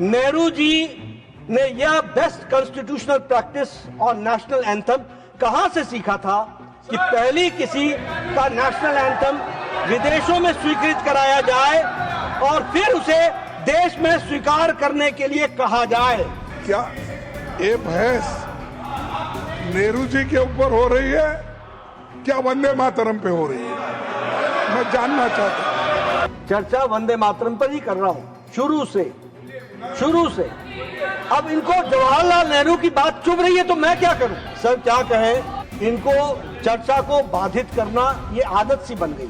नेहरू जी ने यह best constitutional practice और नेशनल एंथम कहां से सीखा था कि पहली किसी का नेशनल एंथम विदेशों में स्वीकृत कराया जाए और फिर उसे देश में स्वीकार करने के लिए कहा जाए। क्या ये बहस नेहरू जी के ऊपर हो रही है, क्या वंदे मातरम पे हो रही है? मैं जानना चाहता हूं। चर्चा वंदे मातरम पर ही कर रहा हूं शुरू से। अब इनको जवाहरलाल नेहरू की बात चुभ रही है तो मैं क्या करूं? सर क्या कहें, इनको चर्चा को बाधित करना ये आदत सी बन गई।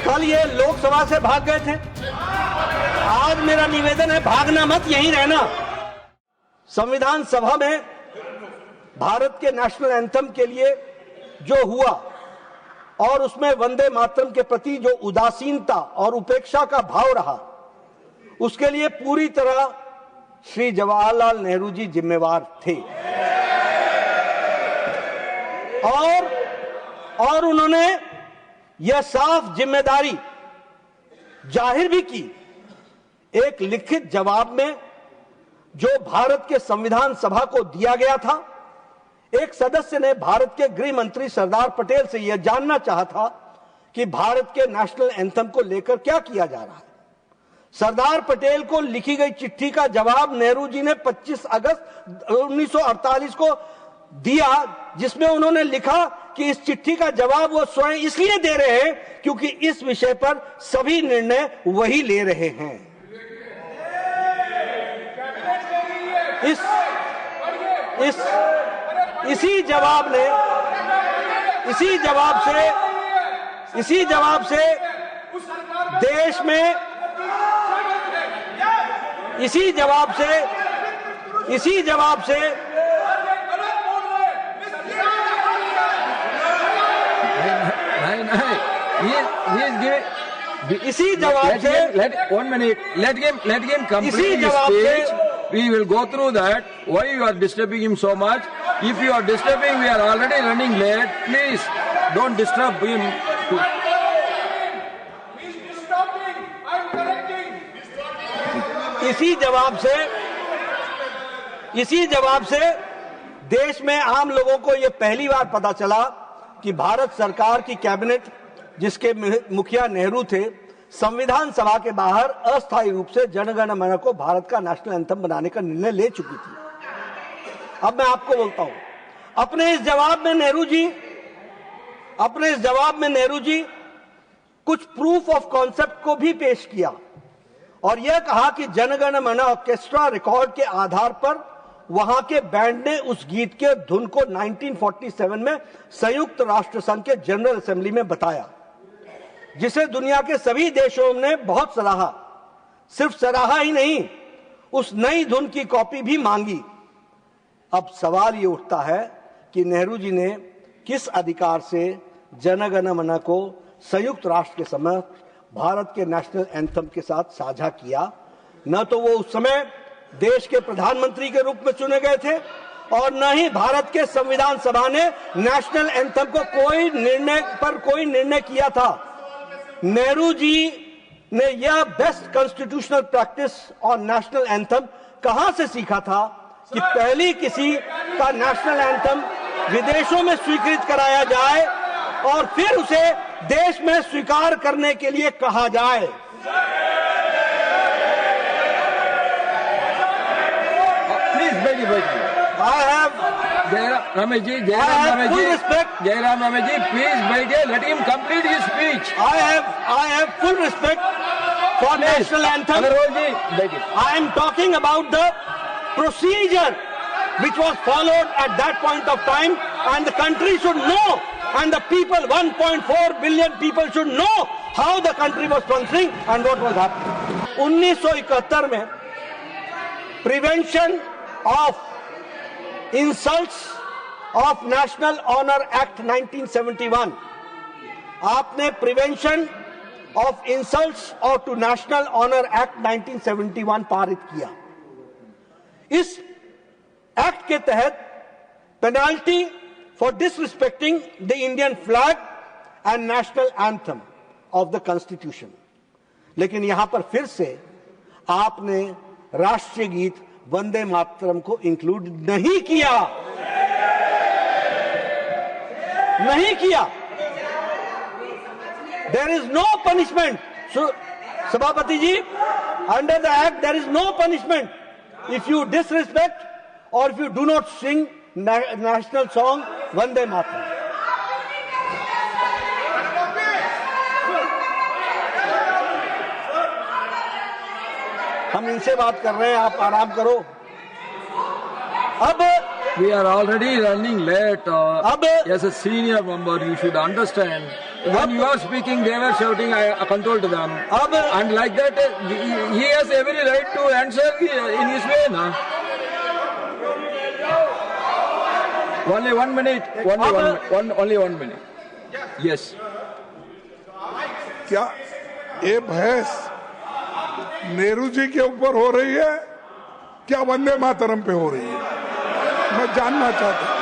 कल ये लोकसभा से भाग गए थे, आज मेरा निवेदन है भागना मत, यहीं रहना। संविधान सभा में भारत के नेशनल एंथम के लिए जो हुआ और उसमें वंदे मातरम के प्रति जो उदासीनता और उपेक्षा का भाव रहा, उसके लिए पूरी तरह श्री जवाहरलाल नेहरू जी जिम्मेवार थे। और उन्होंने यह साफ जिम्मेदारी जाहिर भी की। एक लिखित जवाब में जो भारत के संविधान सभा को दिया गया था, एक सदस्य ने भारत के गृह मंत्री सरदार पटेल से यह जानना चाहा था कि भारत के नेशनल एंथम को लेकर क्या किया जा रहा है। सरदार पटेल को लिखी गई चिट्ठी का जवाब नेहरू जी ने 25 अगस्त 1948 को दिया, जिसमें उन्होंने लिखा कि इस चिट्ठी का जवाब वो स्वयं इसलिए दे रहे हैं क्योंकि इस विषय पर सभी निर्णय वही ले रहे हैं। इसी जवाब से देश में इसी जवाब से let him complete his speech. We will go through that. Why you are disturbing him so much? If you are disturbing, we are already running late. Please don't disturb him. इसी जवाब से देश में आम लोगों को यह पहली बार पता चला कि भारत सरकार की कैबिनेट, जिसके मुखिया नेहरू थे, संविधान सभा के बाहर अस्थायी रूप से जन गण मन को भारत का नेशनल एंथम बनाने का निर्णय ले चुकी थी। अब मैं आपको बोलता हूं, अपने इस जवाब में नेहरू जी कुछ प्रूफ ऑफ कॉन्सेप्ट को भी पेश किया और यह कहा कि जन गण मन ऑर्केस्ट्रा रिकॉर्ड के आधार पर वहां के बैंड ने उस गीत के धुन को 1947 में संयुक्त राष्ट्र संघ के जनरल असेंबली में बताया, जिसे दुनिया के सभी देशों ने बहुत सराहा। सिर्फ सराहा ही नहीं, उस नई धुन की कॉपी भी मांगी। अब सवाल ये उठता है कि नेहरू जी ने किस अधिकार से जन गण मन को संयुक्त राष्ट्र के समक्ष भारत के नेशनल एंथम के साथ साझा किया। न तो वो उस समय देश के प्रधानमंत्री के रूप में चुने गए थे और न ही भारत के संविधान सभा ने नेशनल एंथम को कोई निर्णय किया था। नेहरू जी ने यह बेस्ट कॉन्स्टिट्यूशनल प्रैक्टिस और नेशनल एंथम कहां से सीखा था कि पहली किसी का नेशनल एंथम विदेशों में स्वीकृत कराया जाए और फिर उसे देश में स्वीकार करने के लिए कहा जाए। Jairam Ramesh ji, please let him complete his speech. I have full respect for national anthem. I am talking about the procedure which was followed at that point of time, and the country should know, and the people, 1.4 billion people should know how the country was functioning and what was happening. 1971 में prevention of insults of national honour act 1971, आपने prevention of insults और to national honour act 1971 पारित किया। इस act के तहत penalty for disrespecting the Indian flag and national anthem of the constitution. लेकिन यहां पर फिर से आपने राष्ट्रीय गीत वंदे मातरम को इंक्लूड नहीं किया, नहीं किया। देयर इज नो पनिशमेंट, सभापति ji, under the act there is no punishment if you disrespect और if you do not sing national song Vande Mataram. हम इनसे बात कर रहे हैं, आप आराम करो। अब we are already running late. अब As a senior member, you should understand. When you are speaking, they were shouting, I control to them. अब And like that, he has every right to answer in his way, na? Only 1 minute. Only one minute. Yes. क्या ये बहस नेहरू जी के ऊपर हो रही है, क्या वंदे मातरम पे हो रही है? मैं जानना चाहता हूं।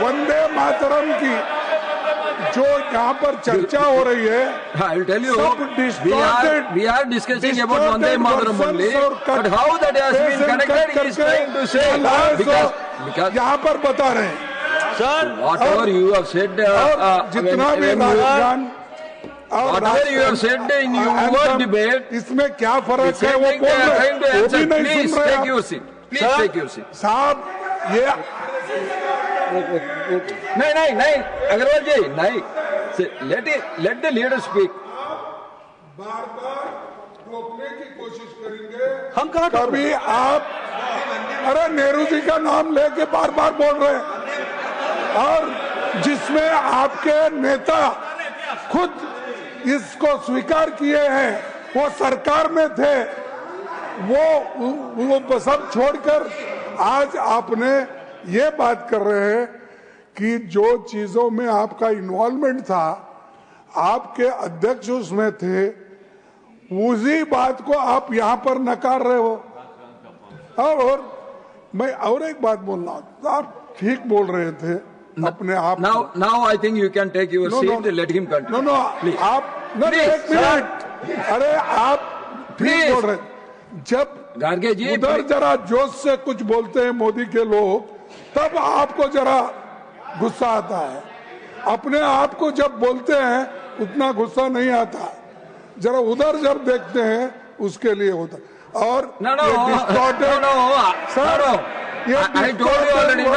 वंदे मातरम की जो यहाँ पर चर्चा हो रही है, I will tell you, सब we are discussing about Vande Mataram only, but how that has been connected, he is trying to say, because यहाँ पर बता रहे हैं sir, whatever you have said, जितना भी Rajasthan whatever you have said in your debate, इसमें क्या फर्क है वो बोल रहे हैं, वो भी नहीं please सुन रहे take your आप। seat. Please take your seat. साहब ये नहीं, अग्रवाल जी, नहीं. Let the leader speak. बार बार रोकने की कोशिश करेंगे। हम कहाँ कभी आप अरे नेहरू जी का नाम लेके बार बार बोल रहे हैं, और जिसमें आपके नेता खुद इसको स्वीकार किए हैं, वो सरकार में थे, वो सब छोड़कर आज आपने ये बात कर रहे हैं कि जो चीजों में आपका इन्वॉल्वमेंट था, आपके अध्यक्ष उसमें थे, उसी बात को आप यहाँ पर नकार रहे हो। और मैं और एक बात बोलना, आप ठीक बोल रहे थे अपने आप। Now I think you can take your seat. Let him continue. No, please. आप Please, एक मिनट, अरे आप ठीक Please. बोल रहे हैं। जब गार्गे जी, उधर जरा जोश से कुछ बोलते हैं मोदी के लोग, तब आपको जरा गुस्सा आता है। अपने आप को जब बोलते हैं उतना गुस्सा नहीं आता, जरा उधर जब देखते हैं उसके लिए होता। और No, sir. I told you already. No.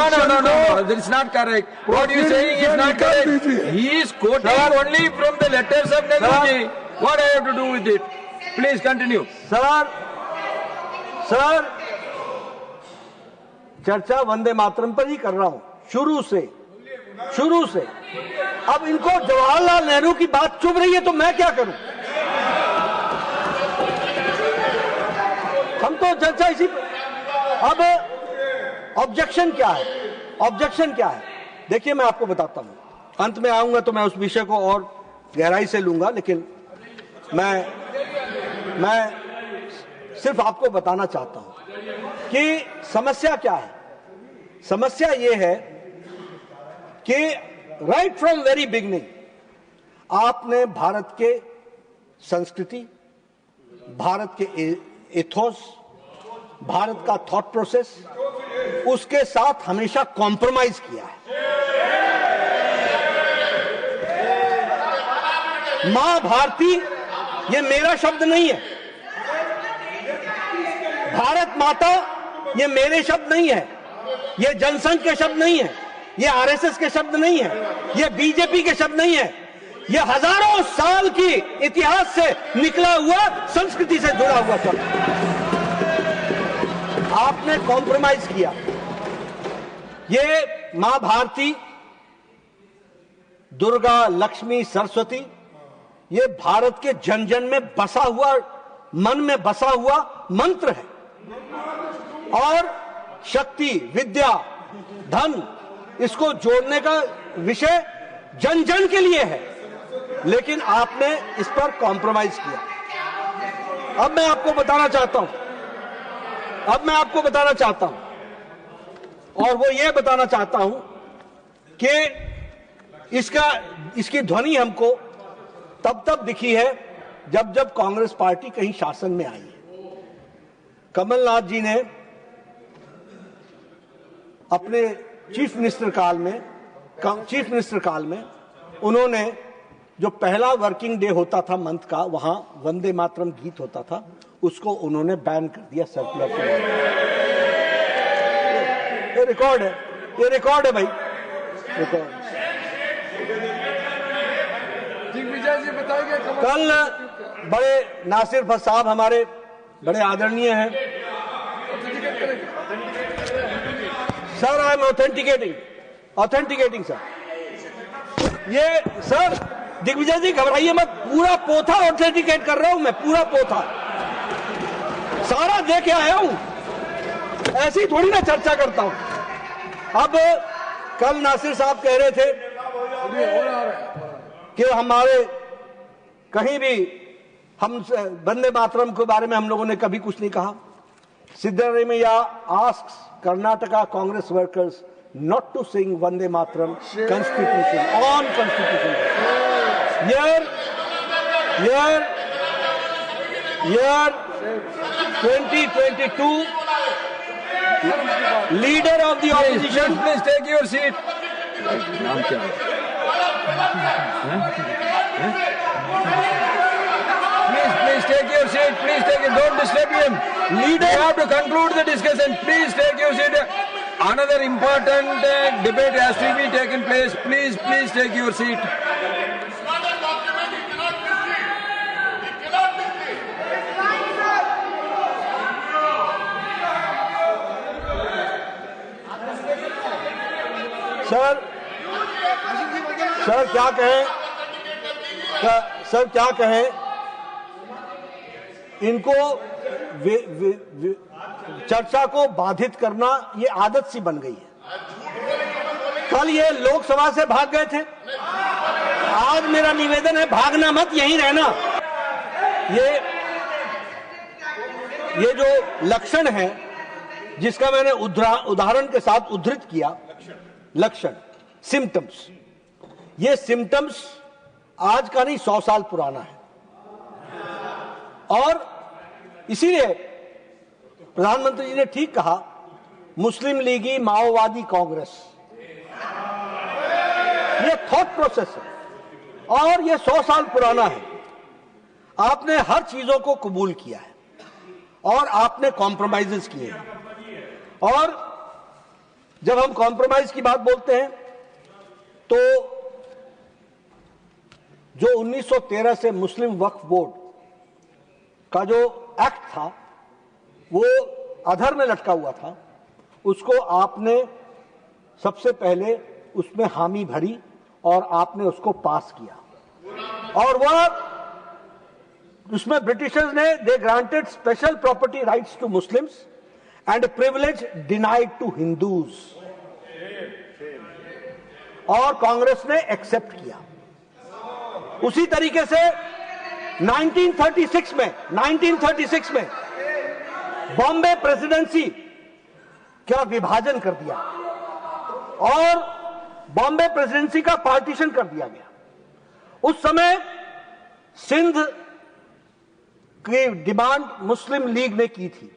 That is not correct. What you saying is not correct. He is quoting only from the letters of Nehruji. What I have to do with it? Please continue. Sir, चर्चा वंदे मातरम पर ही कर रहा हूं शुरू से। अब इनको जवाहरलाल नेहरू की बात चुभ रही है तो मैं क्या करूं? हम तो चर्चा इसी अब ऑब्जेक्शन क्या है? देखिए, मैं आपको बताता हूं, अंत में आऊंगा तो मैं उस विषय को और गहराई से लूंगा, लेकिन मैं सिर्फ आपको बताना चाहता हूं कि समस्या क्या है। समस्या ये है कि राइट फ्रॉम वेरी बिगनिंग आपने भारत के संस्कृति, भारत के एथोस, भारत का थॉट प्रोसेस, उसके साथ हमेशा कॉम्प्रोमाइज किया है। मां भारती ये मेरा शब्द नहीं है, भारत माता ये मेरे शब्द नहीं है, ये जनसंघ के शब्द नहीं है, ये आरएसएस के शब्द नहीं है, ये बीजेपी के शब्द नहीं है, ये हजारों साल की इतिहास से निकला हुआ, संस्कृति से जुड़ा हुआ शब्द। आपने कॉम्प्रोमाइज किया। ये मां भारती, दुर्गा, लक्ष्मी, सरस्वती, ये भारत के जन जन में बसा हुआ, मन में बसा हुआ मंत्र है, और शक्ति, विद्या, धन, इसको जोड़ने का विषय जन जन के लिए है, लेकिन आपने इस पर कॉम्प्रोमाइज किया। अब मैं आपको बताना चाहता हूं, और वो ये बताना चाहता हूं कि इसकी ध्वनि हमको तब दिखी है जब जब कांग्रेस पार्टी कहीं शासन में आई है। कमलनाथ जी ने अपने चीफ मिनिस्टर काल में उन्होंने जो पहला वर्किंग डे होता था मंथ का, वहां वंदे मातरम गीत होता था, उसको उन्होंने बैन कर दिया सर्कुलर के। ये रिकॉर्ड है भाई, रिकॉर्ड। दिग्विजय जी बताएंगे। कल बड़े नासिर भट्ट साहब हमारे बड़े आदरणीय हैं। Sir I am authenticating sir. ये सर दिग्विजय जी घबराइए मत, पूरा पोथा ऑथेंटिकेट कर रहा हूं मैं, पूरा पोथा सारा दे के आया हूं, ऐसी थोड़ी ना चर्चा करता हूं। अब कल नासिर साहब कह रहे थे कि हमारे कहीं भी हम वंदे मातरम के बारे में हम लोगों ने कभी कुछ नहीं कहा। Siddaramaiah asks Karnataka Congress workers not to sing Vande Mataram Constitution on Constitution Day. Year 2022, leader of the opposition. Please take your seat. Please take your seat. Please take it. Don't disturb him. Leader, you have to conclude the discussion. Please take your seat. Another important debate has to be taken place. Please take your seat. Sir क्या कहें इनको चर्चा को बाधित करना ये आदत सी बन गई है। कल ये लोकसभा से भाग गए थे, आज मेरा निवेदन है भागना मत, यहीं रहना। ये जो लक्षण है जिसका मैंने उदाहरण के साथ उद्धृत किया, लक्षण सिम्टम्स, ये सिम्टम्स आज का नहीं 100 साल पुराना है। और इसीलिए प्रधानमंत्री जी ने ठीक कहा, मुस्लिम लीगी माओवादी कांग्रेस, ये थॉट प्रोसेस है और ये 100 साल पुराना है। आपने हर चीजों को कबूल किया है और आपने कॉम्प्रोमाइजेस किए हैं। और जब हम कॉम्प्रोमाइज की बात बोलते हैं तो जो 1913 से मुस्लिम वक्फ बोर्ड का जो एक्ट था वो अधर में लटका हुआ था, उसको आपने सबसे पहले उसमें हामी भरी और आपने उसको पास किया। और वह उसमें ब्रिटिशर्स ने they granted special property rights to Muslims and privilege denied to Hindus, और कांग्रेस ने एक्सेप्ट किया। उसी तरीके से 1936 में बॉम्बे प्रेसिडेंसी का विभाजन कर दिया और बॉम्बे प्रेसिडेंसी का पार्टीशन कर दिया गया। उस समय सिंध की डिमांड मुस्लिम लीग ने की थी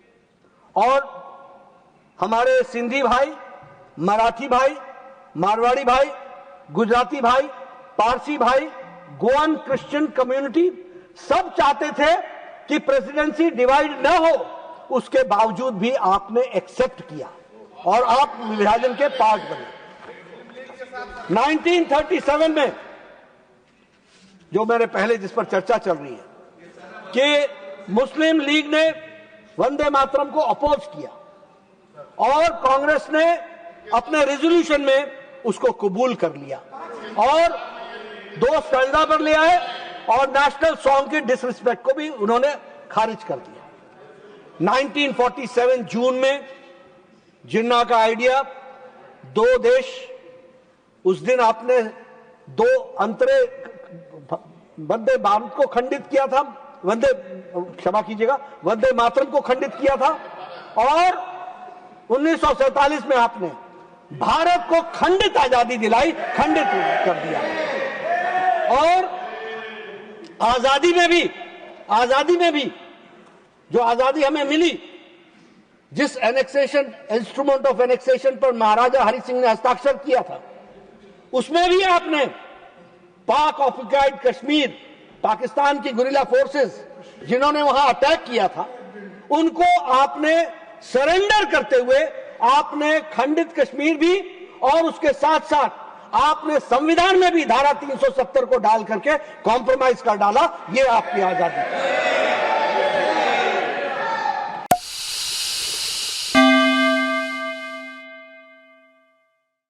और हमारे सिंधी भाई, मराठी भाई, मारवाड़ी भाई, गुजराती भाई, पारसी भाई, गोवन क्रिश्चियन कम्युनिटी सब चाहते थे कि प्रेसिडेंसी डिवाइड न हो, उसके बावजूद भी आपने एक्सेप्ट किया और आप विभाजन के पार्ट बने। 1937 में जो मेरे पहले जिस पर चर्चा चल रही है कि मुस्लिम लीग ने वंदे मातरम को अपोज किया और कांग्रेस ने अपने रेजोल्यूशन में उसको कबूल कर लिया और 2 स्टैंडा पर ले आए और नेशनल सॉन्ग की डिसरिस्पेक्ट को भी उन्होंने खारिज कर दिया। 1947 जून में जिन्ना का आइडिया 2 देश, उस दिन आपने 2 अंतरे वंदे भारत को खंडित किया था, क्षमा कीजिएगा, वंदे मातरम को खंडित किया था और 1947 में आपने भारत को खंडित आजादी दिलाई, खंडित कर दिया। और आजादी में भी आजादी में भी जो आजादी हमें मिली, जिस एनेक्सेशन इंस्ट्रूमेंट ऑफ एनेक्सेशन पर महाराजा हरि सिंह ने हस्ताक्षर किया था, उसमें भी आपने पाक ऑक्युपाइड कश्मीर, पाकिस्तान की गुरिल्ला फोर्सेस जिन्होंने वहां अटैक किया था, उनको आपने सरेंडर करते हुए आपने खंडित कश्मीर भी और उसके साथ साथ आपने संविधान में भी धारा 370 को डाल करके कॉम्प्रोमाइज कर डाला। ये आपकी आजादी।